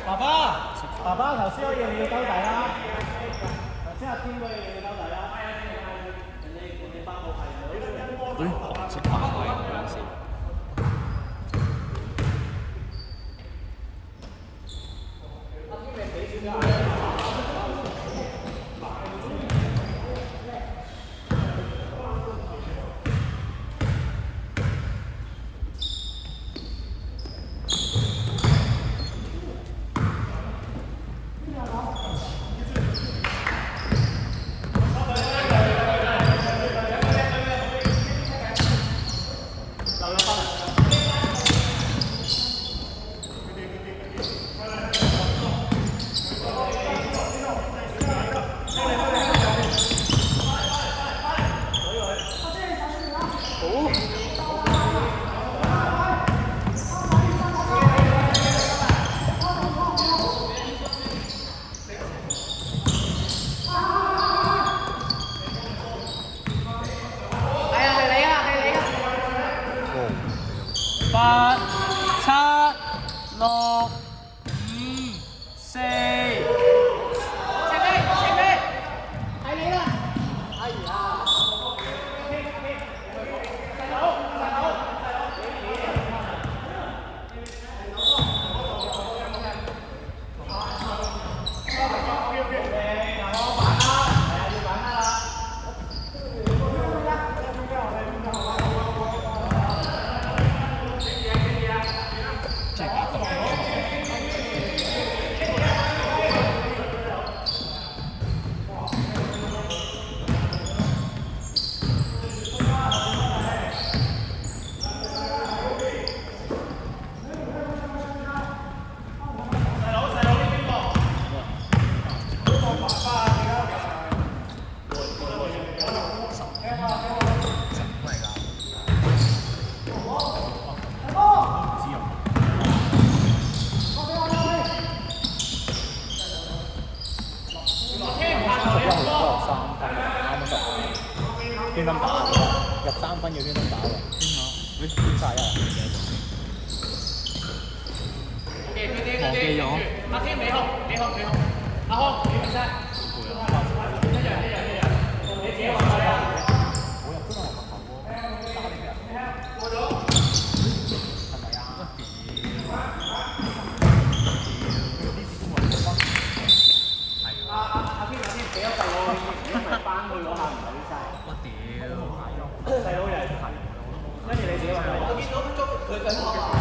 爸頭先嗰嘢你要兜底啦，頭先阿天嗰嘢你要兜底啦。人哋班冇係對，紅色範圍嗰陣時。阿天你俾少少眼。8、7、6、5、4。係你啦！哎呀！圈分打入3分要圈分打喎，圈晒啊！忘記咗。阿天你好，阿康你唔使。一樣，你自己玩佢啊！我又真係學球喎，揸你咩啊？過咗。係咪啊？阿天俾咗嚿我，如果唔係翻去嗰下唔係晒。細佬又係勤，跟住你自己話我見到佢緊學啊！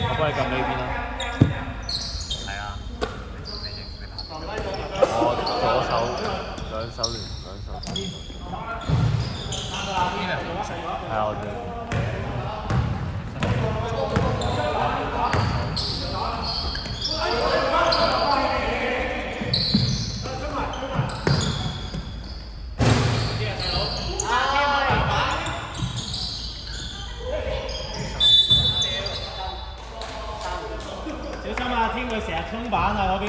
我幫你撳呢邊啦。係啊。我左手兩手聯，兩手打。係啊，我知。小心啊！天佢成日衝板啊嗰邊。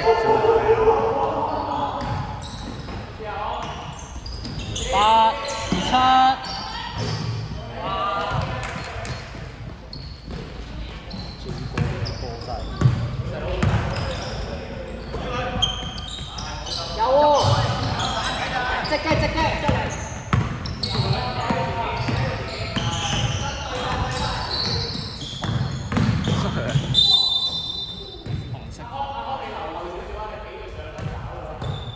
8、2、7。有喎，隻雞出嚟。紅色。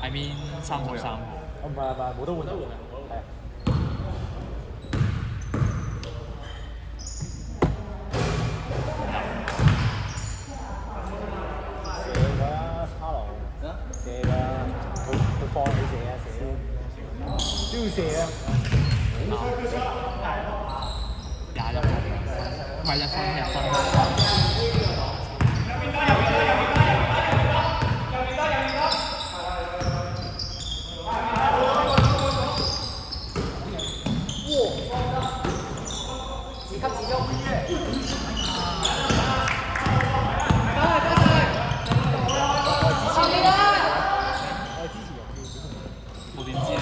I mean 3號。唔係冇得換啊！係啊。射㗎啦，哈羅。射㗎，佢放你射啊，都要射啊！ 21分，唔係1分。自給自足。我點知你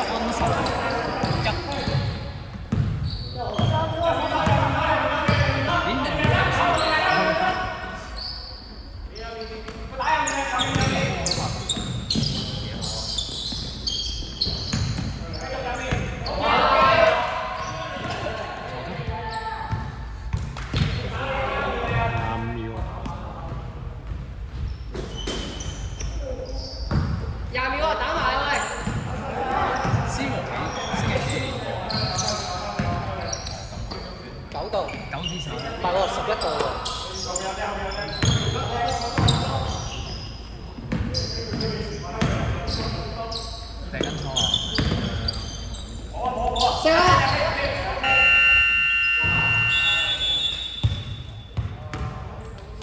31。20秒啊，打埋喂！9度9之上。唔係喎，11度喎。第緊錯啊！